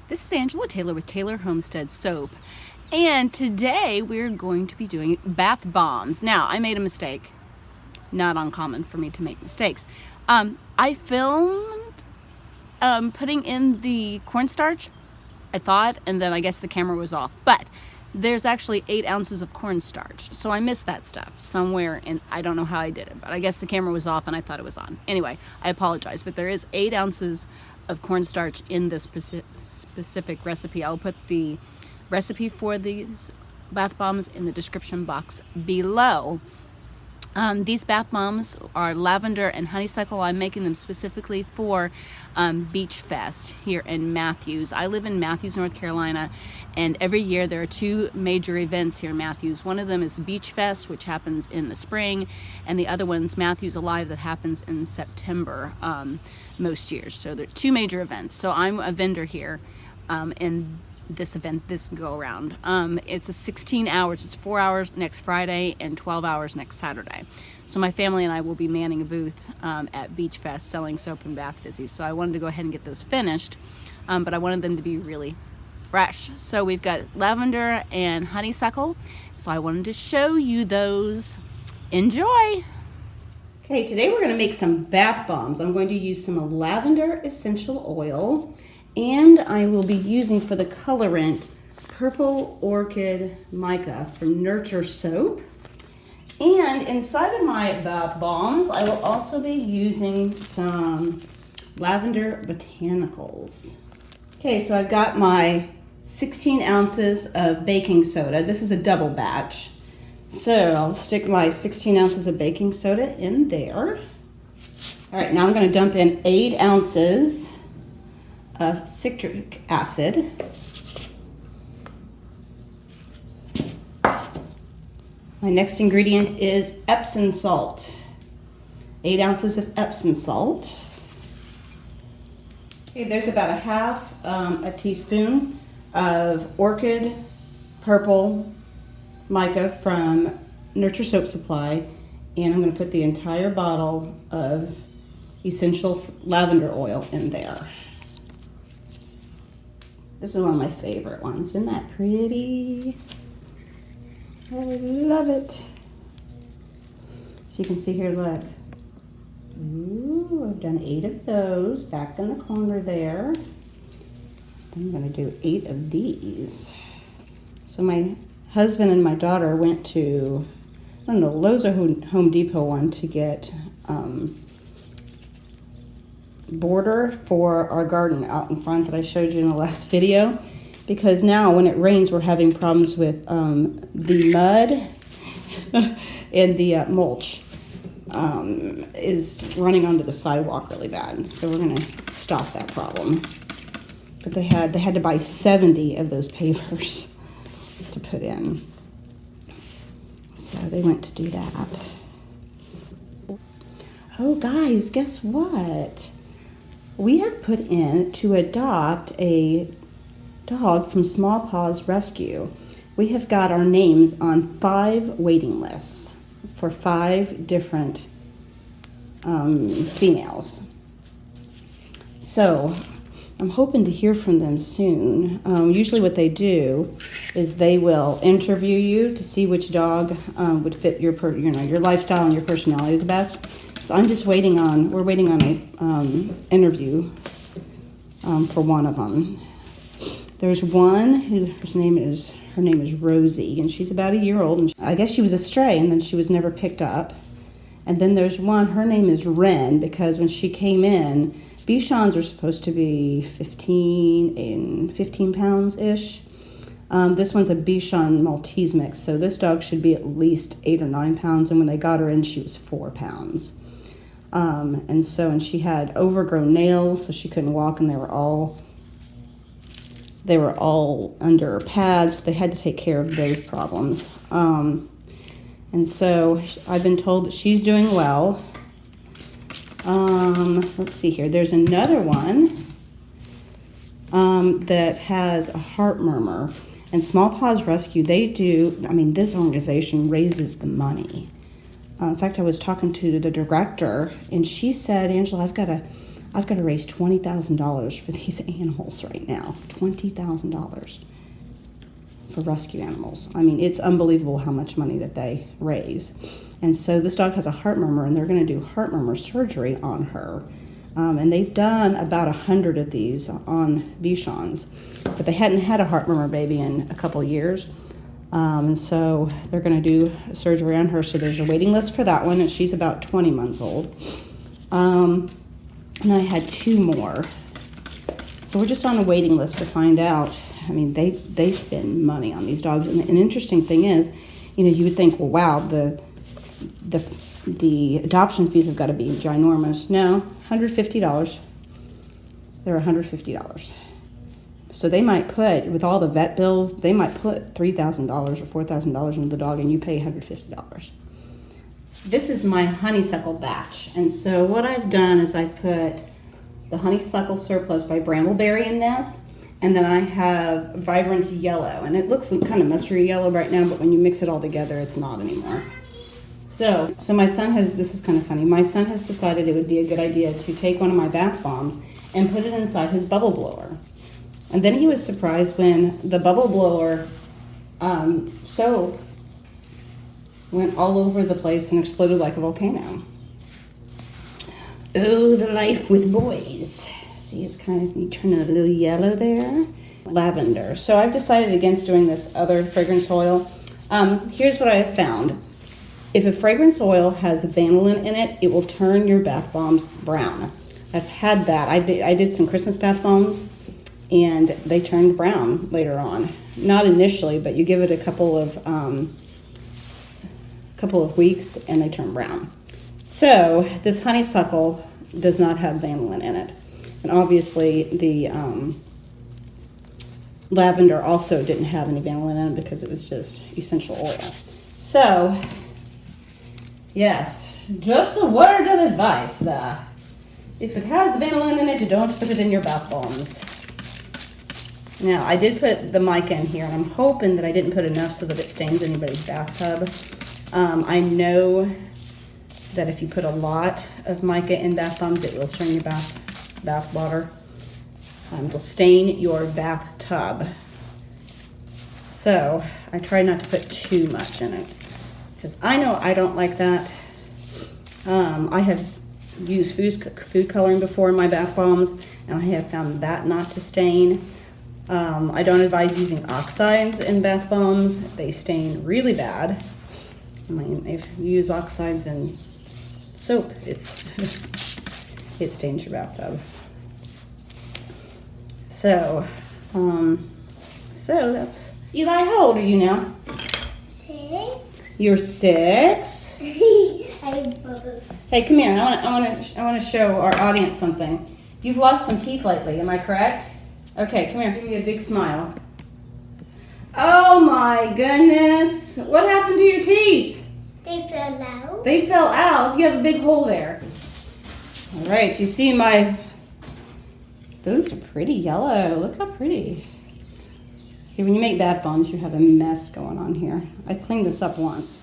This is Angela Taylor with Taylor Homestead Soap, and today we're going to be doing bath bombs. Now, I made a mistake. Not uncommon for me to make mistakes. I filmed putting in the cornstarch, I thought, and then I guess the camera was off. But there's actually 8 ounces of cornstarch, so I missed that step somewhere, and I don't know how I did it, but I guess the camera was off and I thought it was on. Anyway, I apologize, but there is 8 ounces of cornstarch in this specific recipe. I'll put the recipe for these bath bombs in the description box below. These bath bombs are lavender and honeysuckle. I'm making them specifically for Beach Fest here in Matthews. I live in Matthews, North Carolina, and every year there are 2 major events here in Matthews. One of them is Beach Fest, which happens in the spring, and the other one's Matthews Alive that happens in September most years. So there are 2 major events. So I'm a vendor here in this event this go around. It's a 16 hours, it's 4 hours next Friday and 12 hours next Saturday. So my family and I will be manning a booth at Beach Fest selling soap and bath fizzies. So I wanted to go ahead and get those finished, but I wanted them to be really fresh. So we've got lavender and honeysuckle. So I wanted to show you those. Enjoy. Okay, today we're going to make some bath bombs. I'm going to use some lavender essential oil, and I will be using for the colorant Purple Orchid Mica from Nurture Soap. And inside of my bath bombs, I will also be using some lavender botanicals. Okay, so I've got my 16 ounces of baking soda. This is a double batch. So I'll stick my 16 ounces of baking soda in there. All right, now I'm going to dump in 8 ounces of citric acid. My next ingredient is Epsom salt. 8 ounces of Epsom salt. Okay, there's about a teaspoon of Orchid Purple Mica from Nurture Soap Supply, and I'm going to put the entire bottle of essential lavender oil in there. This is one of my favorite ones. Isn't that pretty? I love it. So you can see here, look. Ooh, I've done 8 of those back in the corner there. I'm going to do 8 of these. So my husband and my daughter went to, I don't know, Lowe's or Home Depot one to get border for our garden out in front that I showed you in the last video, because now when it rains we're having problems with the mud and the mulch is running onto the sidewalk really bad, so we're going to stop that problem. But they had to buy 70 of those pavers to put in, so they went to do that. Oh guys, guess what? We have put in to adopt a dog from Small Paws Rescue. We have got our names on 5 waiting lists for 5 different females. So I'm hoping to hear from them soon. Usually what they do is they will interview you to see which dog would fit your lifestyle and your personality the best. So I'm just waiting on, we're waiting on a interview for one of them. There's one her name is Rosie, and she's about a year old, and I guess she was a stray and then she was never picked up. And then there's one, her name is Wren, because when she came in, Bichons are supposed to be 15 pounds-ish. This one's a Bichon Maltese mix, so this dog should be at least 8 or 9 pounds, and when they got her in, she was 4 pounds. And she had overgrown nails, so she couldn't walk, and they were all under her pads. They had to take care of those problems. And so I've been told that she's doing well. Let's see here. There's another one that has a heart murmur. And Small Paws Rescue, this organization raises the money. In fact, I was talking to the director, and she said, Angela, I've got to raise $20,000 for these animals right now. $20,000 for rescue animals. I mean, it's unbelievable how much money that they raise. And so this dog has a heart murmur, and they're going to do heart murmur surgery on her. And they've done about 100 of these on Bichons, but they hadn't had a heart murmur baby in a couple years. And so they're going to do surgery on her. So there's a waiting list for that one, and she's about 20 months old. And I had 2 more. So we're just on a waiting list to find out. I mean, they spend money on these dogs. And an interesting thing is, you know, you would think, well, wow, the adoption fees have got to be ginormous. No, $150. They're $150. So they might put, with all the vet bills, they might put $3,000 or $4,000 into the dog, and you pay $150. This is my honeysuckle batch. And so what I've done is I put the honeysuckle surplus by Brambleberry in this, and then I have Vibrance Yellow. And it looks kind of mustard yellow right now, but when you mix it all together, it's not anymore. So my son has, this is kind of funny, my son has decided it would be a good idea to take one of my bath bombs and put it inside his bubble blower. And then he was surprised when the bubble blower soap went all over the place and exploded like a volcano. Oh, the life with boys. See, it's kind of, you turn it a little yellow there. Lavender. So I've decided against doing this other fragrance oil. Here's what I have found. If a fragrance oil has vanillin in it, it will turn your bath bombs brown. I've had that. I did some Christmas bath bombs, and they turned brown later on. Not initially, but you give it a couple of weeks, and they turn brown. So this honeysuckle does not have vanillin in it, and obviously the lavender also didn't have any vanillin in it because it was just essential oil. So yes, just a word of advice there. If it has vanillin in it, don't put it in your bath bombs. Now, I did put the mica in here, and I'm hoping that I didn't put enough so that it stains anybody's bathtub. I know that if you put a lot of mica in bath bombs, it will stain your bath water. It'll stain your bathtub. So I try not to put too much in it, because I know I don't like that. I have used food coloring before in my bath bombs, and I have found that not to stain. I don't advise using oxides in bath bombs. They stain really bad. I mean, if you use oxides in soap, it stains your bathtub. So that's, Eli, how old are you now? 6. You're 6? I have bubbles. Hey, come here. I want to show our audience something. You've lost some teeth lately, am I correct? Okay, come here. Give me a big smile. Oh my goodness. What happened to your teeth? They fell out. They fell out. You have a big hole there. All right, you see those are pretty yellow. Look how pretty. See, when you make bath bombs, you have a mess going on here. I cleaned this up once.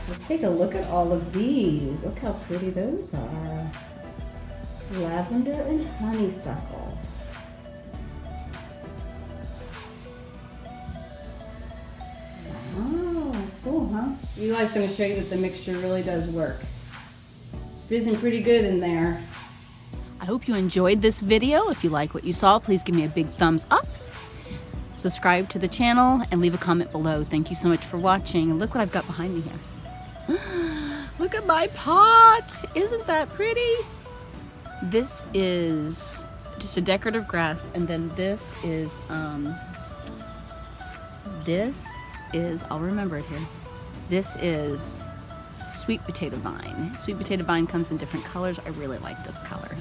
Let's take a look at all of these. Look how pretty those are. Lavender and honeysuckle. Wow, cool, huh? Eli's going to show you that the mixture really does work. It's fizzing pretty good in there. I hope you enjoyed this video. If you like what you saw, please give me a big thumbs up. Subscribe to the channel and leave a comment below. Thank you so much for watching. Look what I've got behind me here. Look at my pot. Isn't that pretty? This is just a decorative grass, and then this is, I'll remember it here. This is sweet potato vine. Sweet potato vine comes in different colors. I really like this color.